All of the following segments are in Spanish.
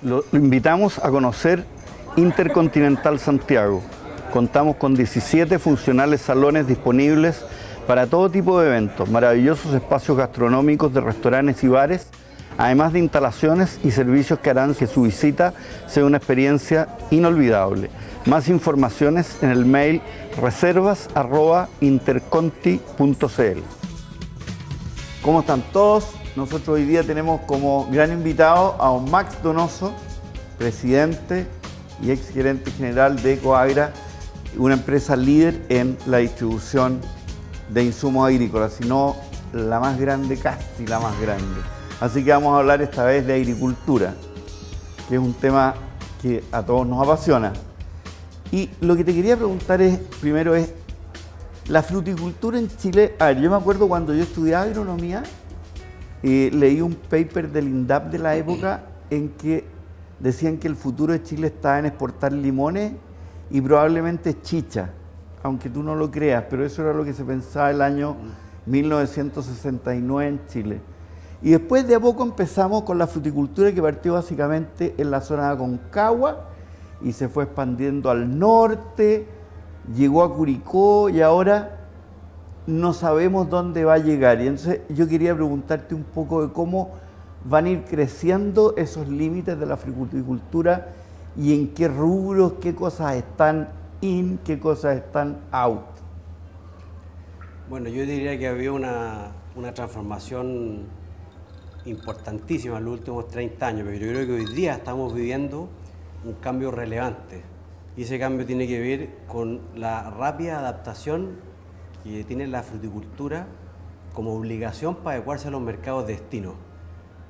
Lo invitamos a conocer Intercontinental Santiago. Contamos con 17 funcionales salones disponibles para todo tipo de eventos, maravillosos espacios gastronómicos de restaurantes y bares, además de instalaciones y servicios que harán que su visita sea una experiencia inolvidable. Más informaciones en el mail reservas@interconti.cl. ¿Cómo están todos? Nosotros hoy día tenemos como gran invitado a don Max Donoso, presidente y exgerente general de Ecoagra, una empresa líder en la distribución de insumos agrícolas, si no la más grande, casi la más grande. Así que vamos a hablar esta vez de agricultura, que es un tema que a todos nos apasiona. Y lo que te quería preguntar primero es, la fruticultura en Chile. A ver, yo me acuerdo cuando yo estudiaba agronomía, leí un paper del INDAP de la época en que decían que el futuro de Chile estaba en exportar limones y probablemente chicha, aunque tú no lo creas, pero eso era lo que se pensaba el año 1969 en Chile. Y después de a poco empezamos con la fruticultura, que partió básicamente en la zona de Aconcagua y se fue expandiendo al norte, llegó a Curicó y ahora no sabemos dónde va a llegar. Y entonces yo quería preguntarte un poco de cómo van a ir creciendo esos límites de la fruticultura y en qué rubros, qué cosas están in, qué cosas están out. Bueno, yo diría que había una transformación importantísima en los últimos 30 años, pero yo creo que hoy día estamos viviendo un cambio relevante. Y ese cambio tiene que ver con la rápida adaptación que tiene la fruticultura como obligación para adecuarse a los mercados de destino.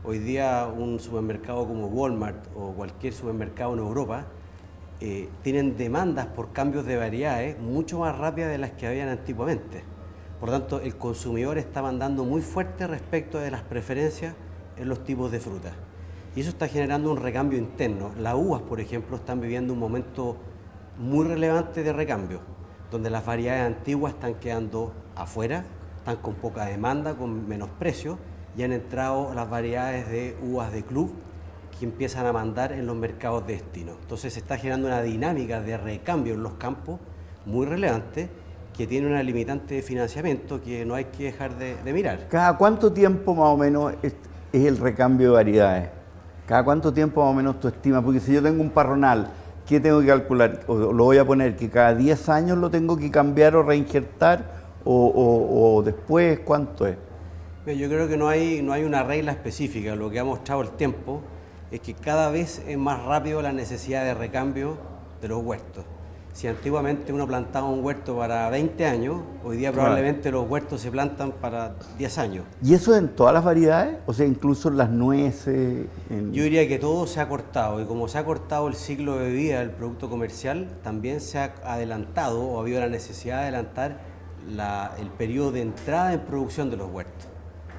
Hoy día un supermercado como Walmart o cualquier supermercado en Europa tienen demandas por cambios de variedades mucho más rápidas de las que habían antiguamente. Por lo tanto, el consumidor está mandando muy fuerte respecto de las preferencias en los tipos de frutas. Y eso está generando un recambio interno. Las uvas, por ejemplo, están viviendo un momento muy relevante de recambio, donde las variedades antiguas están quedando afuera, están con poca demanda, con menos precio, y han entrado las variedades de uvas de club que empiezan a mandar en los mercados de destino. Entonces se está generando una dinámica de recambio en los campos muy relevante, que tiene una limitante de financiamiento que no hay que dejar de mirar. ¿Cada cuánto tiempo más o menos es el recambio de variedades? ¿Cada cuánto tiempo más o menos tú estimas? Porque si yo tengo un parronal, ¿qué tengo que calcular? ¿O lo voy a poner que cada 10 años lo tengo que cambiar o reinjertar? ¿O después cuánto es? Yo creo que no hay una regla específica. Lo que ha mostrado el tiempo es que cada vez es más rápido la necesidad de recambio de los huertos. Si antiguamente uno plantaba un huerto para 20 años, hoy día probablemente los huertos se plantan para 10 años. ¿Y eso en todas las variedades? O sea, incluso en las nueces. Yo diría que todo se ha cortado, y como se ha cortado el ciclo de vida del producto comercial, también se ha adelantado o ha habido la necesidad de adelantar el periodo de entrada en producción de los huertos.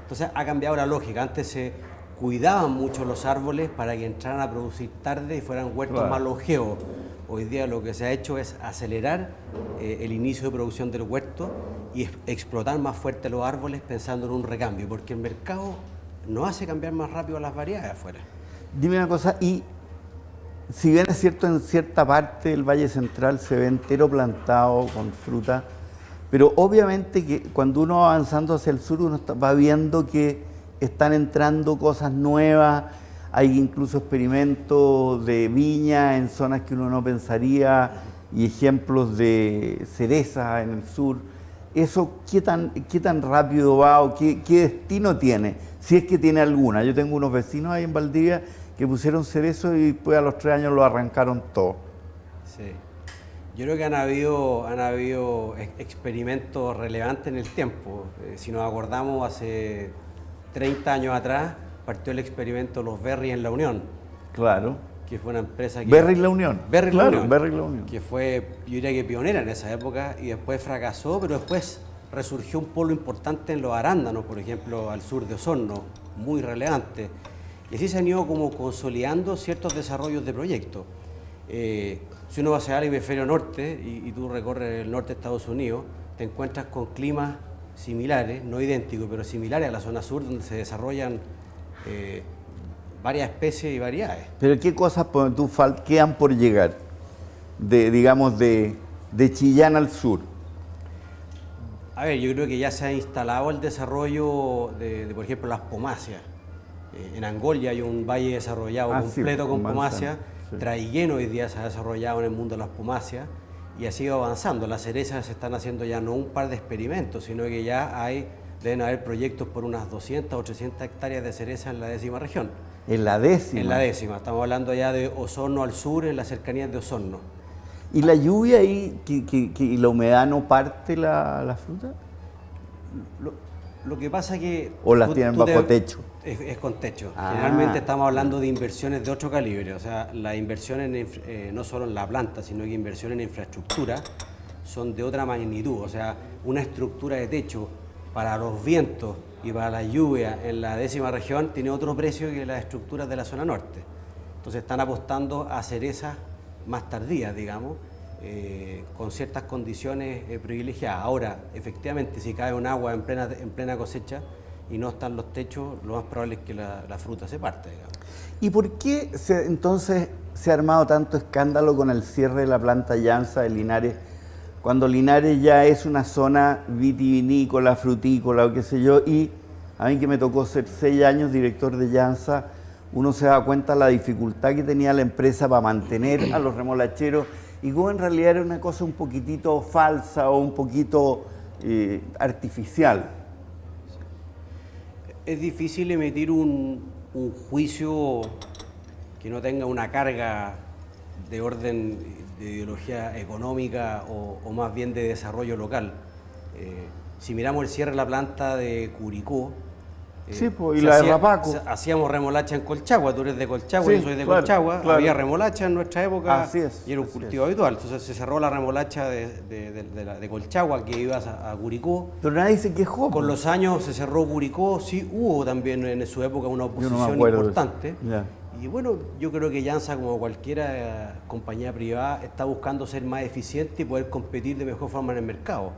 Entonces ha cambiado la lógica. Antes se cuidaban mucho los árboles para que entraran a producir tarde y fueran huertos más longevos. Hoy día lo que se ha hecho es acelerar el inicio de producción del huerto y explotar más fuerte los árboles pensando en un recambio, porque el mercado no hace cambiar más rápido las variedades afuera. Dime una cosa, y si bien es cierto, en cierta parte del Valle Central se ve entero plantado con fruta, pero obviamente que cuando uno va avanzando hacia el sur uno va viendo que están entrando cosas nuevas. Hay incluso experimentos de viña en zonas que uno no pensaría y ejemplos de cereza en el sur. ¿Eso qué tan rápido va o qué destino tiene? Si es que tiene alguna. Yo tengo unos vecinos ahí en Valdivia que pusieron cerezo y después a los 3 años lo arrancaron todo. Sí. Yo creo que han habido experimentos relevantes en el tiempo. Si nos acordamos, hace 30 años atrás partió el experimento Los Berry en La Unión. Claro. Que fue una empresa que... Berry La Unión. Berry La Unión. Berry La Unión. Que fue, yo diría que pionera en esa época, y después fracasó, pero después resurgió un polo importante en los arándanos, por ejemplo, al sur de Osorno, muy relevante. Y así se han ido como consolidando ciertos desarrollos de proyectos. Si uno va hacia el hemisferio norte y tú recorres el norte de Estados Unidos, te encuentras con climas similares, no idénticos, pero similares a la zona sur, donde se desarrollan varias especies y variedades. Pero ¿qué cosas quedan por llegar? Digamos, de Chillán al sur. A ver, yo creo que ya se ha instalado el desarrollo por ejemplo, las pomáceas. En Angolia hay un valle desarrollado completo con pomáceas. Sí. Traiguén hoy día se ha desarrollado en el mundo de las pomáceas y ha sido avanzando. Las cerezas se están haciendo ya no un par de experimentos, sino que ya deben haber proyectos por unas 200 o 300 hectáreas de cereza en la 10ª región. ¿En la 10ª? En la 10ª. Estamos hablando ya de Osorno al sur, en las cercanías de Osorno. ¿Y la lluvia ahí y la humedad no parte la fruta? Lo que pasa es que... ¿O las tienen bajo techo? Es con techo. Generalmente estamos hablando de inversiones de otro calibre. O sea, las inversiones no solo en la planta, sino que inversiones en infraestructura son de otra magnitud. O sea, una estructura de techo para los vientos y para la lluvia en la 10ª región tiene otro precio que las estructuras de la zona norte. Entonces están apostando a cerezas más tardías, digamos, con ciertas condiciones privilegiadas. Ahora, efectivamente, si cae un agua en plena cosecha y no están los techos, lo más probable es que la fruta se parte, digamos. ¿Y por qué entonces se ha armado tanto escándalo con el cierre de la planta Llanza de Linares, cuando Linares ya es una zona vitivinícola, frutícola o qué sé yo? Y a mí, que me tocó ser 6 años director de Llanza, uno se da cuenta de la dificultad que tenía la empresa para mantener a los remolacheros y cómo en realidad era una cosa un poquitito falsa o un poquito artificial. Es difícil emitir un juicio que no tenga una carga de orden de ideología económica o más bien de desarrollo local. Si miramos el cierre de la planta de Curicó, sí, pues, y la de Rapaco. Hacíamos remolacha en Colchagua, tú eres de Colchagua, sí, yo soy de claro, Colchagua, claro. Había remolacha en nuestra época y era un cultivo habitual. Entonces se cerró la remolacha de Colchagua que ibas a Curicó. Pero nadie se quejó. Con los años se cerró Curicó, sí hubo también en su época una oposición importante. Y bueno, yo creo que Llanza, como cualquier compañía privada, está buscando ser más eficiente y poder competir de mejor forma en el mercado.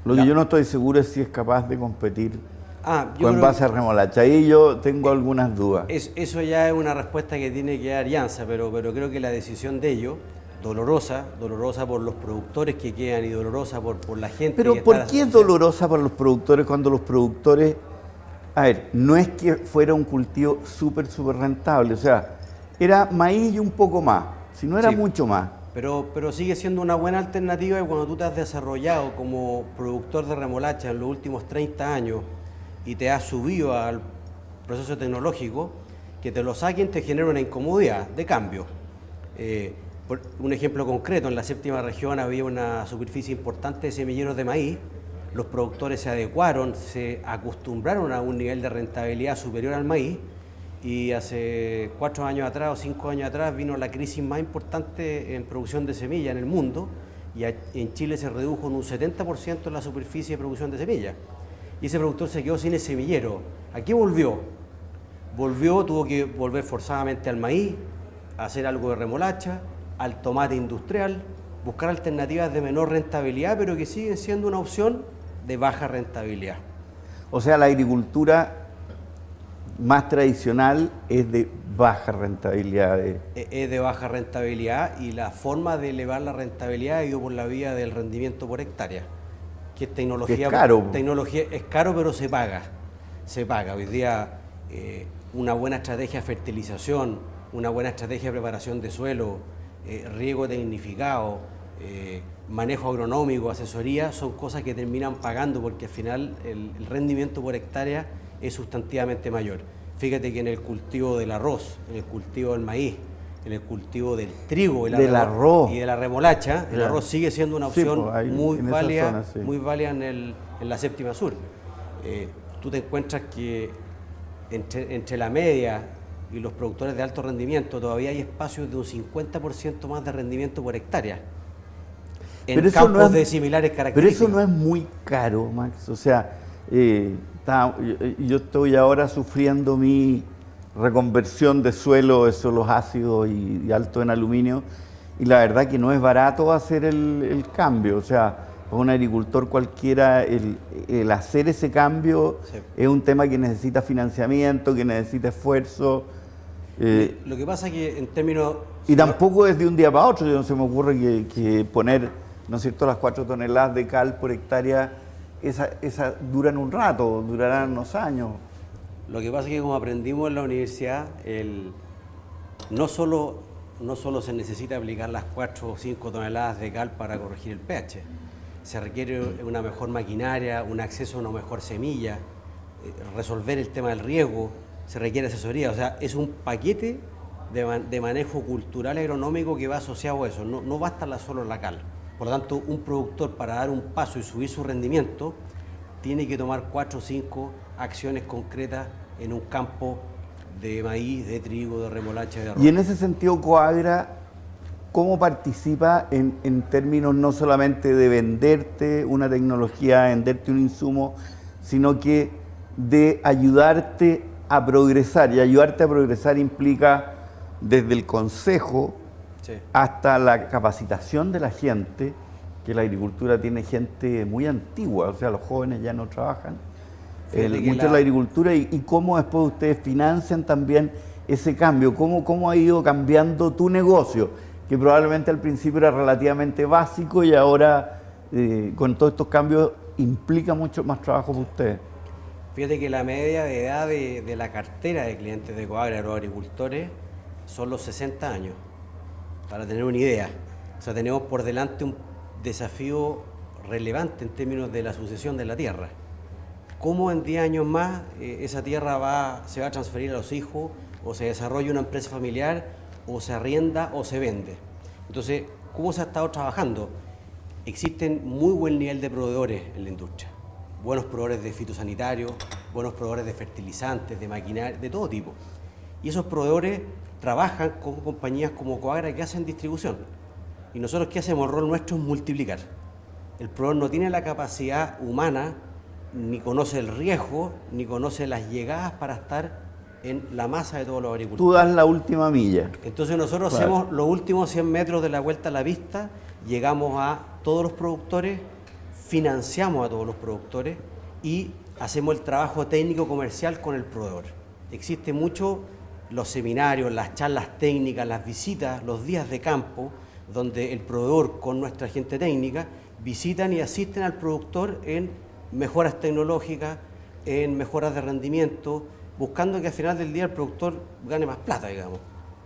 Lo que yo no estoy seguro es si es capaz de competir con base a remolacha. Ahí yo tengo algunas dudas. Eso ya es una respuesta que tiene que dar Llanza, pero creo que la decisión de ellos, dolorosa por los productores que quedan y dolorosa por la gente. Pero ¿por qué es dolorosa para los productores cuando los productores... A ver, no es que fuera un cultivo súper rentable, o sea, era maíz y un poco más, si no era mucho más. Pero sigue siendo una buena alternativa, y cuando tú te has desarrollado como productor de remolacha en los últimos 30 años y te has subido al proceso tecnológico, que te lo saquen te genera una incomodidad de cambio. Por un ejemplo concreto, en la 7ª región había una superficie importante de semilleros de maíz. Los productores se adecuaron, se acostumbraron a un nivel de rentabilidad superior al maíz, y hace 4 años atrás o 5 años atrás vino la crisis más importante en producción de semillas en el mundo, y en Chile se redujo en un 70% la superficie de producción de semillas. Y ese productor se quedó sin el semillero. ¿A qué volvió? Tuvo que volver forzadamente al maíz, a hacer algo de remolacha, al tomate industrial, buscar alternativas de menor rentabilidad, pero que siguen siendo una opción de baja rentabilidad. O sea, la agricultura más tradicional es de baja rentabilidad. Es de baja rentabilidad, y la forma de elevar la rentabilidad ha ido por la vía del rendimiento por hectárea, que es tecnología. Que es caro. Es caro, pero se paga. Se paga. Hoy día una buena estrategia de fertilización, una buena estrategia de preparación de suelo, riego tecnificado, manejo agronómico, asesoría, son cosas que terminan pagando, porque al final el rendimiento por hectárea es sustantivamente mayor. Fíjate que en el cultivo del arroz, en el cultivo del maíz, en el cultivo del trigo del arroz y de la remolacha, el arroz sigue siendo una opción muy válida, zona, muy válida en la 7ª sur. Tú te encuentras que entre la media y los productores de alto rendimiento todavía hay espacios de un 50% más de rendimiento por hectárea en campos de similares características. Pero eso no es muy caro, Max. O sea, yo estoy ahora sufriendo mi reconversión de suelos ácidos y alto en aluminio, y la verdad que no es barato hacer el cambio. O sea, para un agricultor cualquiera el hacer ese cambio es un tema que necesita financiamiento, que necesita esfuerzo. Lo que pasa es que en términos... Y tampoco es de un día para otro, no se me ocurre que poner, ¿no es cierto?, las 4 toneladas de cal por hectárea, esa duran un rato, durarán unos años. Lo que pasa es que como aprendimos en la universidad, no solo se necesita aplicar las 4 o 5 toneladas de cal para corregir el pH, se requiere una mejor maquinaria, un acceso a una mejor semilla, resolver el tema del riego, se requiere asesoría, o sea, es un paquete de manejo cultural agronómico que va asociado a eso, no basta solo la cal. Por lo tanto, un productor para dar un paso y subir su rendimiento tiene que tomar 4 o 5 acciones concretas en un campo de maíz, de trigo, de remolacha, de arroz. Y en ese sentido, Coagra, ¿cómo participa en términos no solamente de venderte una tecnología, venderte un insumo, sino que de ayudarte a progresar? Y ayudarte a progresar implica desde el consejo hasta la capacitación de la gente, que la agricultura tiene gente muy antigua, o sea, los jóvenes ya no trabajan mucho en la agricultura, y cómo después ustedes financian también ese cambio, cómo ha ido cambiando tu negocio, que probablemente al principio era relativamente básico y ahora con todos estos cambios implica mucho más trabajo para ustedes. Fíjate que la media de edad de la cartera de clientes de Coagra, los agricultores, son los 60 años, para tener una idea. O sea, tenemos por delante un desafío relevante en términos de la sucesión de la tierra. ¿Cómo en 10 años más esa tierra se va a transferir a los hijos, o se desarrolla una empresa familiar, o se arrienda o se vende? Entonces, ¿cómo se ha estado trabajando? Existen muy buen nivel de proveedores en la industria. Buenos proveedores de fitosanitarios, buenos proveedores de fertilizantes, de maquinaria, de todo tipo. Y esos proveedores trabajan con compañías como Coagra que hacen distribución. Y nosotros, ¿qué hacemos? El rol nuestro es multiplicar. El proveedor no tiene la capacidad humana, ni conoce el riesgo, ni conoce las llegadas para estar en la masa de todos los agricultores. Tú das la última milla. Entonces nosotros hacemos los últimos 100 metros de la vuelta a la pista, llegamos a todos los productores, financiamos a todos los productores y hacemos el trabajo técnico comercial con el proveedor. Existe mucho los seminarios, las charlas técnicas, las visitas, los días de campo, donde el proveedor con nuestra gente técnica visitan y asisten al productor en mejoras tecnológicas, en mejoras de rendimiento, buscando que al final del día el productor gane más plata, digamos.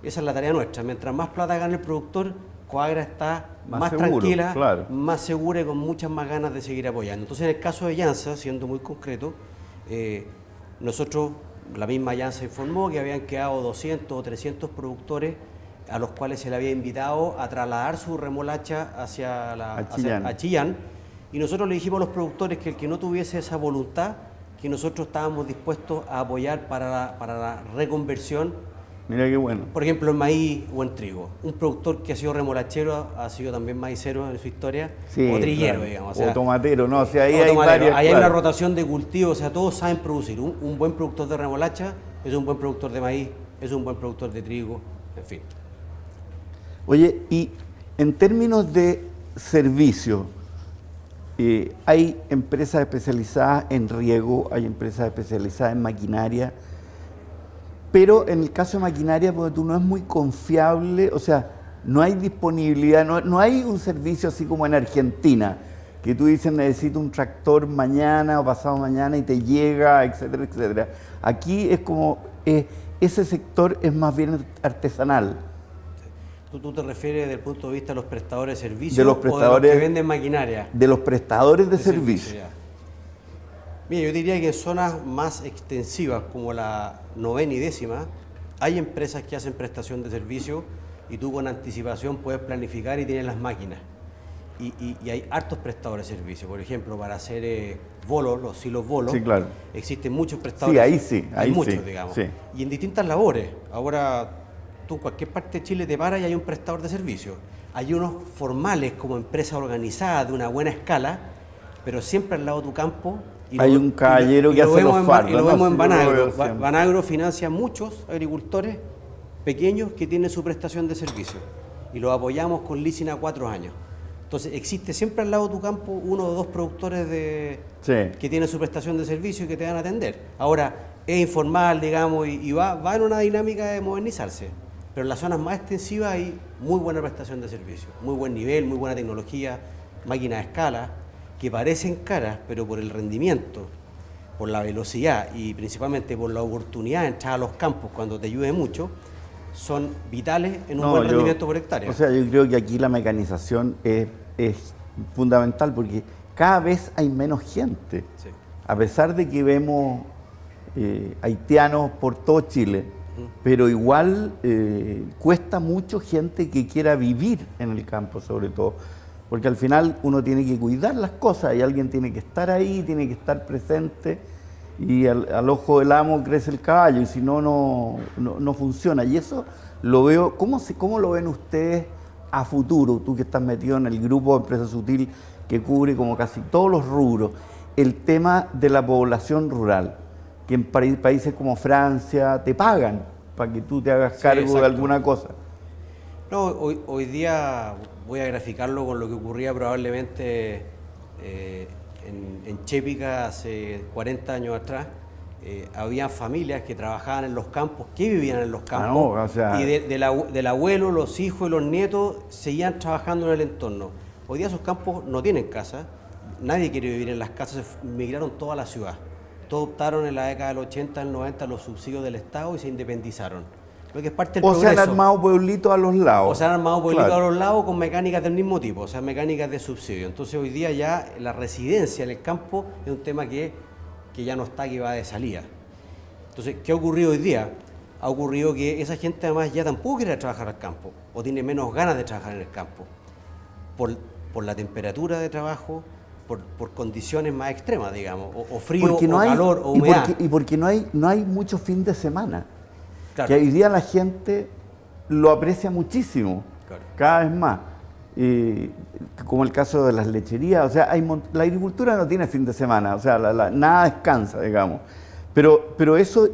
Esa es la tarea nuestra. Mientras más plata gane el productor, Coagra está más seguro, tranquila, claro, más segura y con muchas más ganas de seguir apoyando. Entonces, en el caso de Llanza, siendo muy concreto, nosotros, la misma Llanza informó que habían quedado 200 o 300 productores a los cuales se le había invitado a trasladar su remolacha a Chillán. Y nosotros le dijimos a los productores que el que no tuviese esa voluntad, que nosotros estábamos dispuestos a apoyar para la reconversión. Mira qué bueno. Por ejemplo, en maíz o en trigo. Un productor que ha sido remolachero, ha sido también maicero en su historia, sí, o triguero, claro, digamos. O tomatero, no, o sea, ahí hay varias. Ahí hay una rotación de cultivos, o sea, todos saben producir. Un buen productor de remolacha es un buen productor de maíz, es un buen productor de trigo, en fin. Oye, y en términos de servicio, hay empresas especializadas en riego, hay empresas especializadas en maquinaria, pero en el caso de maquinaria, porque tú no es muy confiable, o sea, no hay disponibilidad, no hay un servicio así como en Argentina, que tú dices necesito un tractor mañana o pasado mañana y te llega, etcétera, etcétera. Aquí es como, ese sector es más bien artesanal. ¿Tú te refieres desde el punto de vista de los prestadores de servicios o de los que venden maquinaria? De los prestadores de servicio. Mira, yo diría que en zonas más extensivas como la 9ª y 10ª, hay empresas que hacen prestación de servicio y tú con anticipación puedes planificar y tienes las máquinas. Y hay hartos prestadores de servicio. Por ejemplo, para hacer bolos, los silos bolos, sí, claro, existen muchos prestadores. Sí, hay ahí muchos, sí, digamos. Sí. Y en distintas labores. Ahora, tú en cualquier parte de Chile te paras y hay un prestador de servicio. Hay unos formales como empresa organizada de una buena escala, pero siempre al lado de tu campo. Hay un caballero que hace los fardos. Y lo vemos en Banagro. Banagro financia a muchos agricultores pequeños que tienen su prestación de servicio. Y los apoyamos con leasing a 4 años. Entonces existe siempre al lado de tu campo uno o dos productores que tienen su prestación de servicio y que te van a atender. Ahora, es informal, digamos, y va en una dinámica de modernizarse. Pero en las zonas más extensivas hay muy buena prestación de servicio, muy buen nivel, muy buena tecnología, máquinas a escala, que parecen caras, pero por el rendimiento, por la velocidad y principalmente por la oportunidad de entrar a los campos cuando te llueve mucho, son vitales en un buen rendimiento por hectárea. O sea, yo creo que aquí la mecanización es fundamental porque cada vez hay menos gente. Sí. A pesar de que vemos haitianos por todo Chile, pero igual cuesta mucho gente que quiera vivir en el campo, sobre todo. Porque al final uno tiene que cuidar las cosas y alguien tiene que estar ahí, tiene que estar presente y al ojo del amo crece el caballo y si no, no funciona. Y eso lo veo, ¿cómo lo ven ustedes a futuro? Tú que estás metido en el grupo de Empresa Sutil que cubre como casi todos los rubros, el tema de la población rural, que en países como Francia te pagan para que tú te hagas cargo de alguna cosa. No, hoy día voy a graficarlo con lo que ocurría probablemente en Chépica hace 40 años atrás. Había familias que trabajaban en los campos, que vivían en los campos, y del abuelo, los hijos y los nietos seguían trabajando en el entorno. Hoy día esos campos no tienen casa, nadie quiere vivir en las casas, se migraron toda la ciudad. Todos optaron en la década del 80, del 90 los subsidios del Estado y se independizaron. Lo que es parte del progreso. Se han armado pueblitos a los lados. O se han armado pueblitos a los lados con mecánicas del mismo tipo, o sea, mecánicas de subsidio. Entonces hoy día ya la residencia en el campo es un tema que ya no está, que va de salida. Entonces, ¿qué ha ocurrido hoy día? Ha ocurrido que esa gente además ya tampoco quiere trabajar al campo o tiene menos ganas de trabajar en el campo por la temperatura de trabajo, por condiciones más extremas, digamos, o frío, o calor, o humedad. Y porque no hay mucho fin de semana. Claro. Que hoy día la gente lo aprecia muchísimo, claro, cada vez más. Como el caso de las lecherías, o sea, la agricultura no tiene fin de semana, o sea, nada descansa, digamos. Pero eso,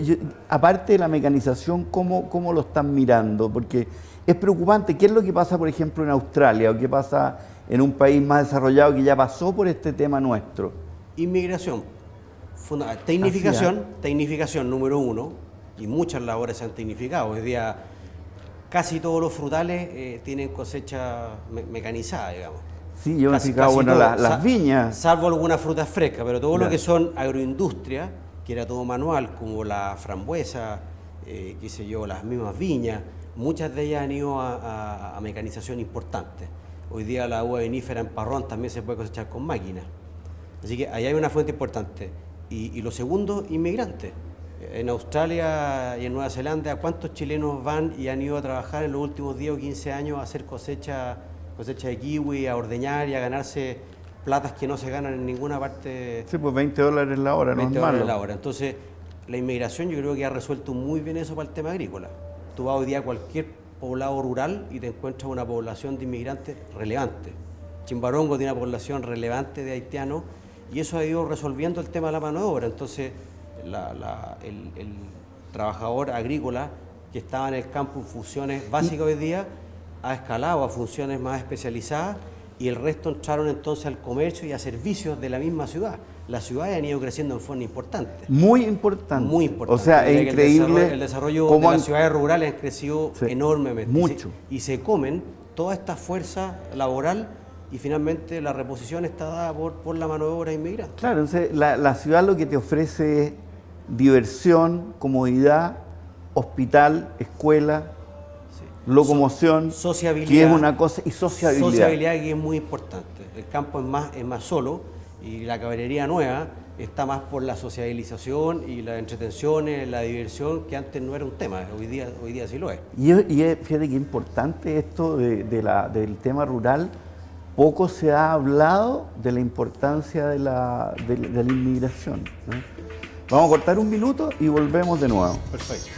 aparte de la mecanización, ¿cómo lo están mirando? Porque es preocupante. ¿Qué es lo que pasa, por ejemplo, en Australia o qué pasa en un país más desarrollado que ya pasó por este tema nuestro? Inmigración, tecnificación número uno, y muchas labores se han tecnificado. Hoy día casi todos los frutales tienen cosecha mecanizada, digamos. Sí, yo me he fijado, bueno, las viñas. Salvo algunas frutas frescas, pero todo lo que son agroindustria, que era todo manual, como la frambuesa, qué sé yo, las mismas viñas, muchas de ellas han ido a mecanización importante. Hoy día la uva vinífera en parrón también se puede cosechar con máquinas. Así que ahí hay una fuente importante. Y lo segundo, inmigrantes. En Australia y en Nueva Zelanda, ¿cuántos chilenos van y han ido a trabajar en los últimos 10 o 15 años a hacer cosecha de kiwi, a ordeñar y a ganarse platas que no se ganan en ninguna parte? Sí, pues $20 la hora, no es malo. $20 la hora. Entonces, la inmigración yo creo que ha resuelto muy bien eso para el tema agrícola. Tú vas hoy día a cualquier poblado rural y te encuentras una población de inmigrantes relevante. Chimbarongo tiene una población relevante de haitianos y eso ha ido resolviendo el tema de la mano de obra. Entonces, el trabajador agrícola que estaba en el campo en funciones básicas hoy día ha escalado a funciones más especializadas y el resto entraron entonces al comercio y a servicios de la misma ciudad. Las ciudades han ido creciendo en forma importante. Muy importante. Muy importante. O sea, es increíble. El desarrollo de las ciudades rurales ha crecido enormemente. Mucho. Y se comen toda esta fuerza laboral y finalmente la reposición está dada por la mano de obra inmigrante. Claro, entonces la ciudad lo que te ofrece es diversión, comodidad, hospital, escuela, locomoción, sociabilidad, que es una cosa, y sociabilidad. Sociabilidad que es muy importante. El campo es más solo y la caballería nueva está más por la sociabilización y las entretenciones, la diversión, que antes no era un tema, hoy día sí lo es. Y fíjate que importante esto del tema rural. Poco se ha hablado de la importancia de la inmigración, ¿no? Vamos a cortar un minuto y volvemos de nuevo. Perfecto.